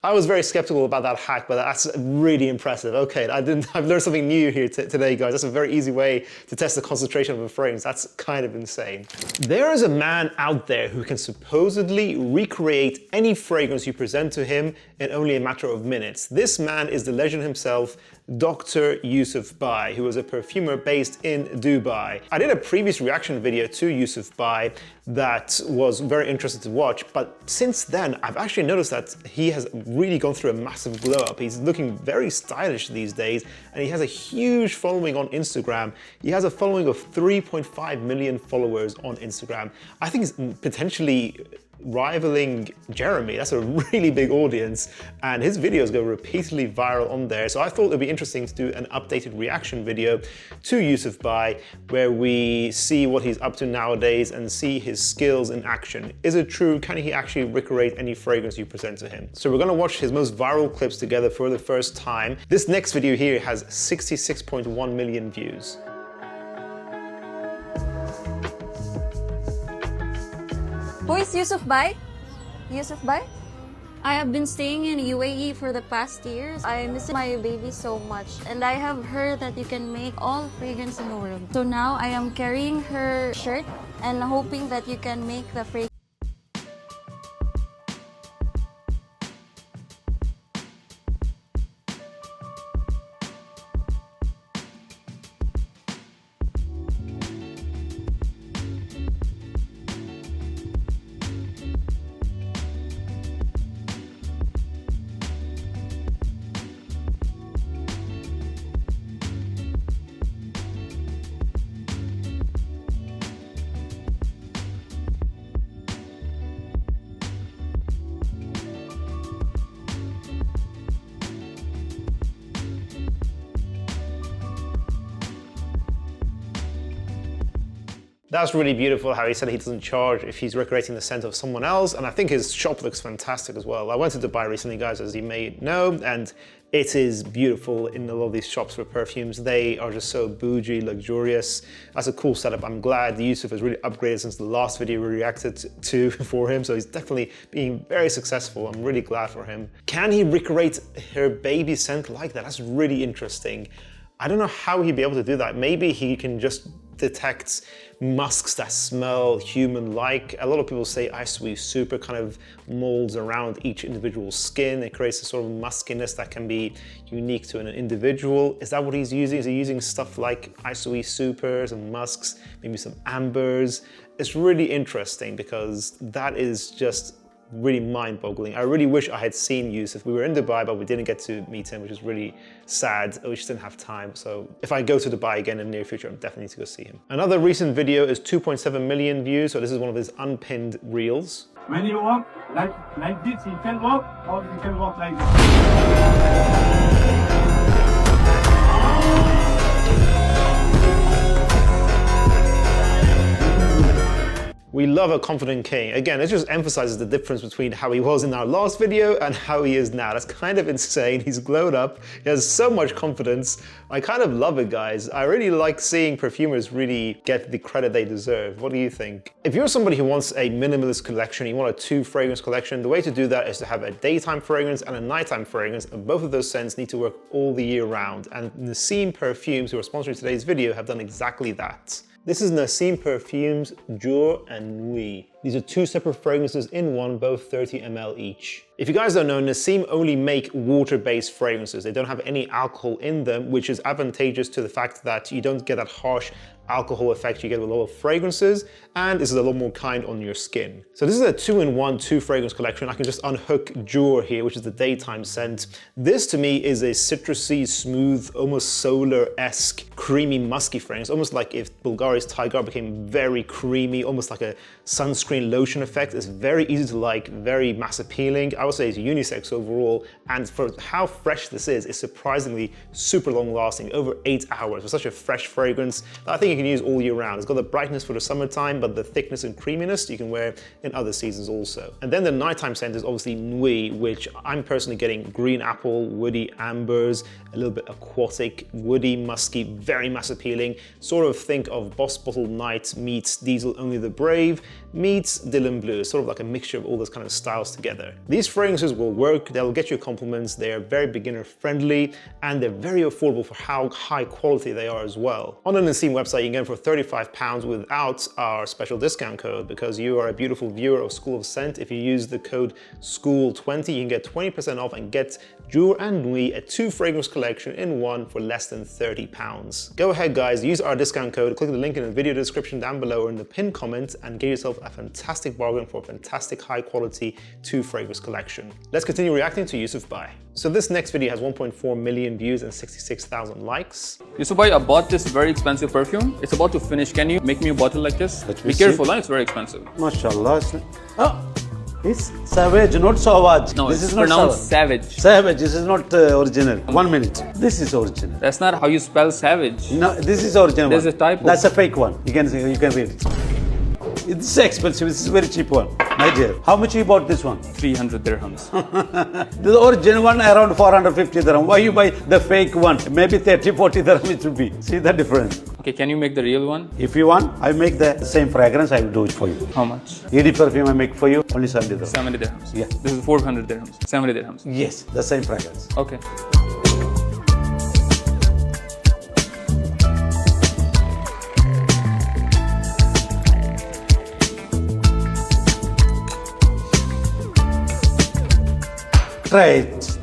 I was very skeptical about that hack, but that's really impressive. Okay, I've learned something new here today, guys. That's a very easy way to test the concentration of a fragrance. That's kind of insane. There is a man out there who can supposedly recreate any fragrance you present to him in only a matter of minutes. This man is the legend himself, Dr. Yusuf Bhai, who is a perfumer based in Dubai. I did a previous reaction video to Yusuf Bhai that was very interesting to watch, but since then I've actually noticed that he has really gone through a massive glow up. He's looking very stylish these days, and he has a huge following on Instagram. He has a following of 3.5 million followers on Instagram. I think it's potentially rivaling Jeremy. That's a really big audience, and his videos go repeatedly viral on there. So I thought it'd be interesting to do an updated reaction video to Yusuf Bhai, where we see what he's up to nowadays and see his skills in action. Is it true? Can he actually recreate any fragrance you present to him? So we're gonna watch his most viral clips together for the first time. This next video here has 66.1 million views. Who is Yusuf Bhai? Yusuf Bhai? I have been staying in UAE for the past years. I miss my baby so much, and I have heard that you can make all fragrance in the world. So now I am carrying her shirt and hoping that you can make the fragrance. That's really beautiful how he said he doesn't charge if he's recreating the scent of someone else, and I think his shop looks fantastic as well. I went to Dubai recently, guys, as you may know, and it is beautiful in a lot of these shops for perfumes. They are just so bougie, luxurious. That's a cool setup. I'm glad Yusuf has really upgraded since the last video we reacted to for him, so he's definitely being very successful. I'm really glad for him. Can he recreate her baby scent like that? That's really interesting. I don't know how he'd be able to do that. Maybe he can just detect musks that smell human-like. A lot of people say Ice Super kind of molds around each individual skin. It creates a sort of muskiness that can be unique to an individual. Is that what he's using? Is he using stuff like Ice Supers and musks, maybe some ambers? It's really interesting because that is just really mind-boggling. I really wish I had seen Yusuf. We were in Dubai, but we didn't get to meet him, which is really sad. We just didn't have time. So if I go to Dubai again in the near future, I'm definitely need to go see him. Another recent video is 2.7 million views. So this is one of his unpinned reels. When you walk like this, you can walk, or you can walk like this. We love a confident king. Again, it just emphasizes the difference between how he was in our last video and how he is now. That's kind of insane. He's glowed up. He has so much confidence. I kind of love it, guys. I really like seeing perfumers really get the credit they deserve. What do you think? If you're somebody who wants a minimalist collection, you want a 2-fragrance collection, the way to do that is to have a daytime fragrance and a nighttime fragrance, and both of those scents need to work all the year round. And Naseem Perfumes, who are sponsoring today's video, have done exactly that. This is Naseem Perfumes, Jour and Nuit. These are 2 separate fragrances in one, both 30 ml each. If you guys don't know, Naseem only make water-based fragrances. They don't have any alcohol in them, which is advantageous to the fact that you don't get that harsh alcohol effect you get with a lot of fragrances, and this is a lot more kind on your skin. So this is a 2-in-1 2-fragrance collection. I can just unhook Jour here, which is the daytime scent. This to me is a citrusy, smooth, almost solar-esque, creamy, musky fragrance, almost like if Bvlgari's Tygar became very creamy, almost like a sunscreen lotion effect. It's very easy to like, very mass appealing. I would say it's unisex overall, and for how fresh this is, it's surprisingly super long lasting, over 8 hours. For such a fresh fragrance, I think you you can use all year round. It's got the brightness for the summertime, but the thickness and creaminess you can wear in other seasons also. And then the nighttime scent is obviously Nuit, which I'm personally getting green apple, woody ambers, a little bit aquatic, woody, musky, very mass appealing. Sort of think of Boss Bottled Night meets Diesel Only the Brave meets Dylan Blue. It's sort of like a mixture of all those kind of styles together. These fragrances will work, they'll get you compliments, they are very beginner friendly, and they're very affordable for how high quality they are as well. On the Naseem website, you can get them for £35 without our special discount code, because you are a beautiful viewer of School of Scent. If you use the code SCHOOL20, you can get 20% off and get Jour and Nuit, a 2-fragrance collection in one for less than £30. Go ahead guys, use our discount code, click the link in the video description down below or in the pinned comment and get yourself a fantastic bargain for a fantastic high quality 2-fragrance collection. Let's continue reacting to Yusuf Bhai. So this next video has 1.4 million views and 66,000 likes. Yusuf Bhai, I bought this very expensive perfume. It's about to finish. Can you make me a bottle like this? Be careful, huh? It's very expensive. MashaAllah. Oh, it's Savage, not Sauvage. No, this it's is not pronounced Savage. Savage, this is not original. 1 minute. This is original. That's not how you spell savage. No, this is original. There's one. a typo. That's a fake one. You can read it. It's expensive. This is a very cheap one. My dear, how much you bought this one? 300 dirhams. The original one around 450 dirham. Why you buy the fake one? Maybe 30, 40 dirham it should be. See the difference? Okay, can you make the real one? If you want, I make the same fragrance. I will do it for you. How much? ED perfume I make for you. Only 70 dirhams. 70 dirhams. Yeah. This is 400 dirhams. 70 dirhams. Yes, the same fragrance. Okay. Try it.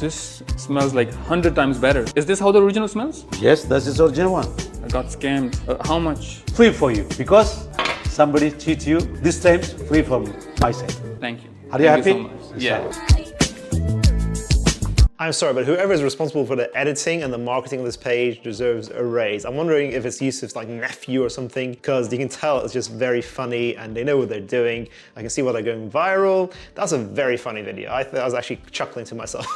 This smells like 100 times better. Is this how the original smells? Yes, that's the original one. I got scammed. How much? Free for you because somebody cheat you. This time free from my side. Thank you. Are you Thank happy? so much. Yeah. I'm sorry, but whoever is responsible for the editing and the marketing of this page deserves a raise. I'm wondering if it's Yusuf's like nephew or something, because you can tell it's just very funny and they know what they're doing. I can see why they're going viral. That's a very funny video. I was actually chuckling to myself.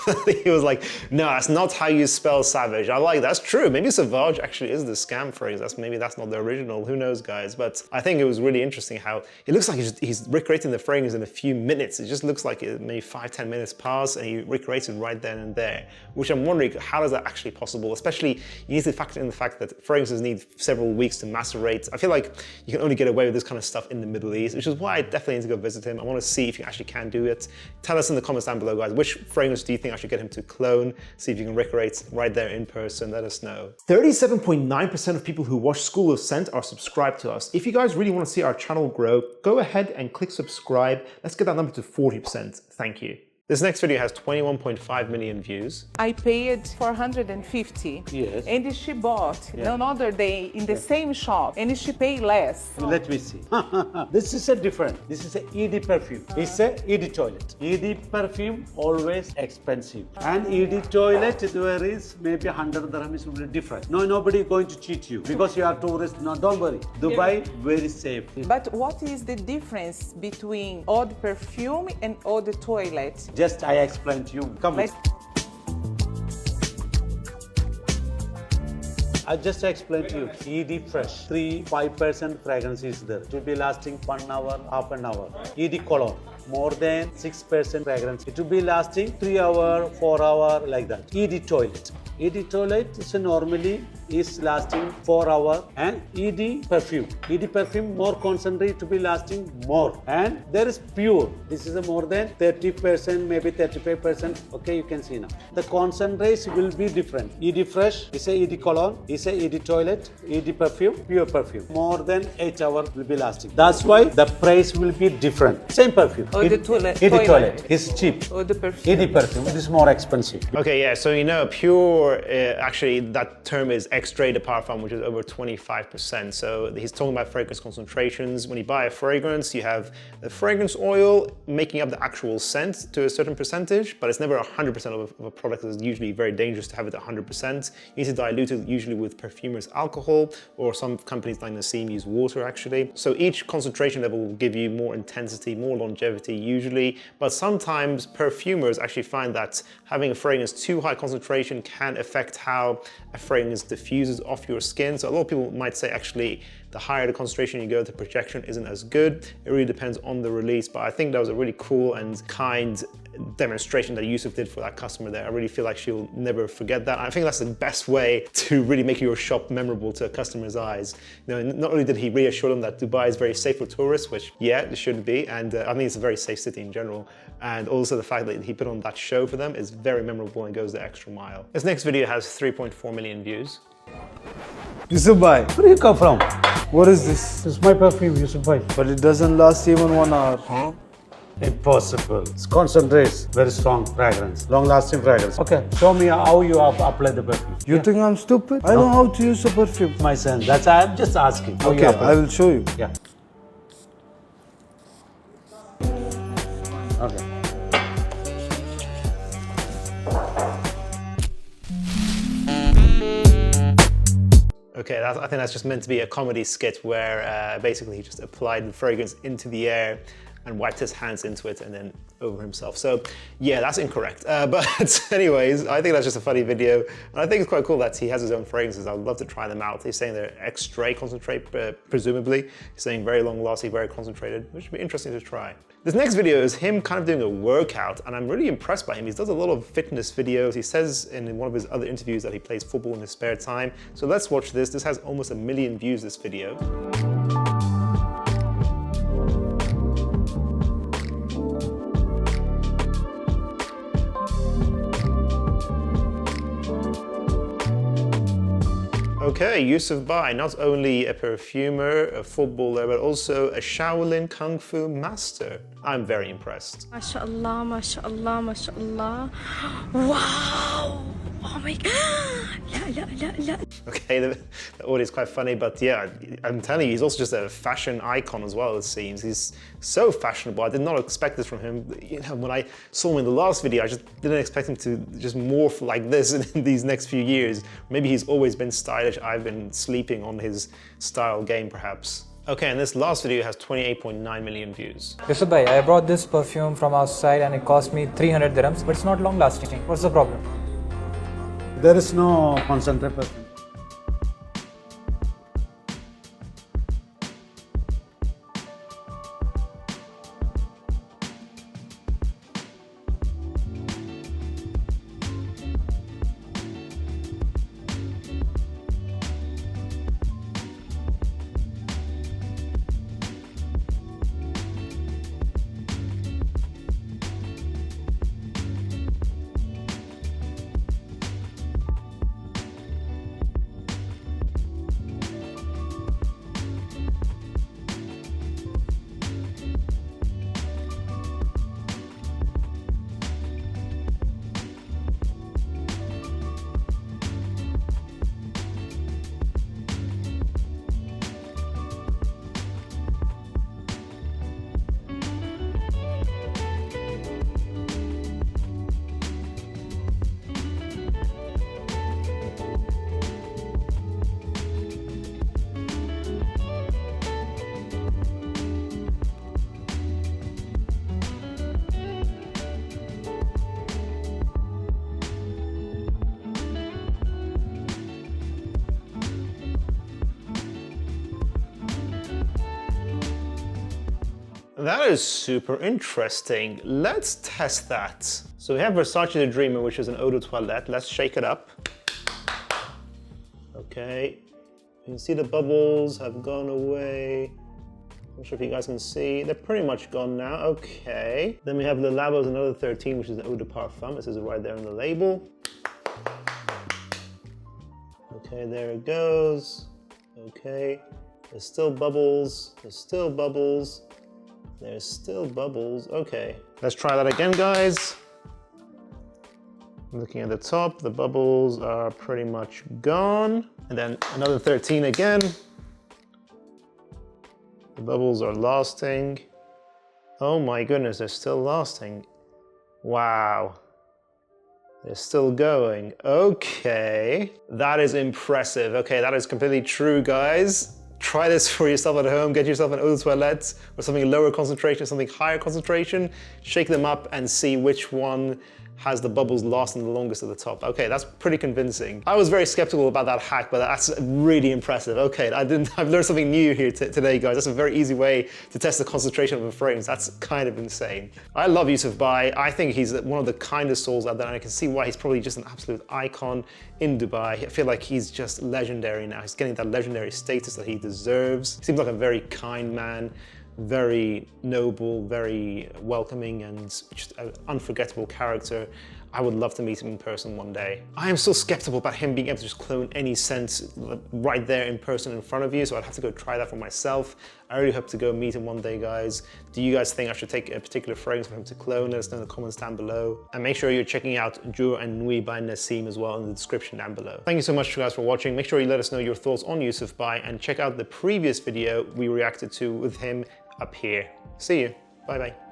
He was like, no, that's not how you spell savage. I like, that's true. Maybe Sauvage actually is the scam phrase. Maybe that's not the original. Who knows, guys? But I think it was really interesting how it looks like he's recreating the fragrance in a few minutes. It just looks like it maybe 5-10 minutes pass and he recreates it right then and there, which I'm wondering, how is that actually possible? Especially, you need to factor in the fact that fragrances need several weeks to macerate. I feel like you can only get away with this kind of stuff in the Middle East, which is why I definitely need to go visit him. I want to see if you actually can do it. Tell us in the comments down below, guys, which fragrance do you think I should get him to clone? See if you can recreate right there in person. Let us know. 37.9% of people who watch School of Scent are subscribed to us. If you guys really want to see our channel grow, go ahead and click subscribe. Let's get that number to 40%. Thank you. This next video has 21.5 million views. I paid 450. Yes. And she bought another day in the same shop and she paid less. Let me see. This is a different. This is a ED perfume. It's a ED toilet. ED perfume always expensive. And ED toilet there is maybe 100 dirhams will be different. No, nobody going to cheat you because you are tourist. No, don't worry. Dubai very safe. But what is the difference between eau de perfume and eau de toilette? Just I explain to you. Come with. I just explained to you. ED fresh. 3-5% fragrance is there. It will be lasting 1 hour, half an hour. ED Cologne. More than 6% fragrance. It will be lasting 3 hour, 4 hour like that. ED toilet. ED toilet is normally is lasting 4 hours, and ED perfume. ED perfume more concentrate to be lasting more, and there is pure. This is a more than 30%, maybe 35%. Okay, you can see now. The concentrates will be different. ED fresh is a ED cologne, is a ED toilet, ED perfume, pure perfume. More than 8 hours will be lasting. That's why the price will be different. Same perfume. Eau de toilette. ED toilet is cheap. Eau de perfume. ED perfume is more expensive. Okay, yeah, so you know, pure, actually that term is extrait de parfum, which is over 25%. So he's talking about fragrance concentrations. When you buy a fragrance, you have the fragrance oil making up the actual scent to a certain percentage, but it's never 100% of a product. It's usually very dangerous to have it 100%. You need to dilute it usually with perfumer's alcohol, or some companies like Naseem use water actually. So each concentration level will give you more intensity, more longevity, quality usually, but sometimes perfumers actually find that having a fragrance too high concentration can affect how a fragrance diffuses off your skin. So a lot of people might say actually the higher the concentration you go, the projection isn't as good. It really depends on the release, but I think that was a really cool and kind demonstration that Yusuf did for that customer there. I really feel like she'll never forget that. I think that's the best way to really make your shop memorable to a customer's eyes. You know, not only did he reassure them that Dubai is very safe for tourists, which yeah, it should be, and I think it's a very safe city in general, and also the fact that he put on that show for them is very memorable and goes the extra mile. This next video has 3.4 million views. Yusuf Bhai, Where do you come from? what is this? This is my perfume, Yusuf Bhai. But it doesn't last even 1 hour. Huh? Impossible. It concentrates, very strong fragrance, long-lasting fragrance. Okay, show me how you apply the perfume. You think I'm stupid? I know how to use a perfume. My son, that's I'm just asking. How you Okay, apply. I will show you. Yeah. Okay. Okay, I think that's just meant to be a comedy skit where basically he just applied the fragrance into the air and wiped his hands into it and then over himself. So yeah, that's incorrect. But anyways, I think that's just a funny video. And I think it's quite cool that he has his own fragrances. I would love to try them out. He's saying they're extra concentrate, presumably. He's saying very long lasting, very concentrated, which would be interesting to try. This next video is him kind of doing a workout, and I'm really impressed by him. He does a lot of fitness videos. He says in one of his other interviews that he plays football in his spare time. So let's watch this. This has almost 1 million views, this video. Okay, Yusuf Bhai, not only a perfumer, a footballer, but also a Shaolin Kung Fu master. I'm very impressed. MashaAllah, MashaAllah, MashaAllah. Wow! Oh my God! Okay, the audio is quite funny, but yeah, I'm telling you, he's also just a fashion icon as well, it seems. He's so fashionable. I did not expect this from him. You know, when I saw him in the last video, I just didn't expect him to just morph like this in these next few years. Maybe he's always been stylish. I've been sleeping on his style game, perhaps. Okay, and this last video has 28.9 million views. Yusuf Bhai, I brought this perfume from outside and it cost me 300 dirhams, but it's not long lasting. What's the problem? There is no concentrate perfume. That is super interesting. Let's test that. So we have Versace the Dreamer, which is an eau de toilette. Let's shake it up. Okay. You can see the bubbles have gone away. I'm not sure if you guys can see. They're pretty much gone now. Okay. Then we have the Labo's another 13, which is an eau de parfum. This is right there on the label. Okay, there it goes. Okay. There's still bubbles. There's still bubbles. There's still bubbles. Okay, let's try that again, guys. Looking at the top, the bubbles are pretty much gone. And then another 13 again. The bubbles are lasting. Oh my goodness, they're still lasting. Wow. They're still going. Okay, that is impressive. Okay, that is completely true, guys. Try this for yourself at home. Get yourself an eau de toilette or something lower concentration, something higher concentration. Shake them up and see which one has the bubbles lasting the longest at the top. Okay, that's pretty convincing. I was very skeptical about that hack, but that's really impressive. Okay, I've learned something new here today, guys. That's a very easy way to test the concentration of a fragrance. That's kind of insane. I love Yusuf Bhai. I think he's one of the kindest souls out there, and I can see why he's probably just an absolute icon in Dubai. I feel like he's just legendary now. He's getting that legendary status that he deserves. He seems like a very kind man, very noble, very welcoming, and just an unforgettable character. I would love to meet him in person one day. I am still skeptical about him being able to just clone any scent right there in person in front of you, so I'd have to go try that for myself. I really hope to go meet him one day, guys. Do you guys think I should take a particular fragrance for him to clone? Let us know in the comments down below. And make sure you're checking out Jour and Nuit by Naseem as well in the description down below. Thank you so much, guys, for watching. Make sure you let us know your thoughts on Yusuf Bhai and check out the previous video we reacted to with him up here. See you. Bye bye.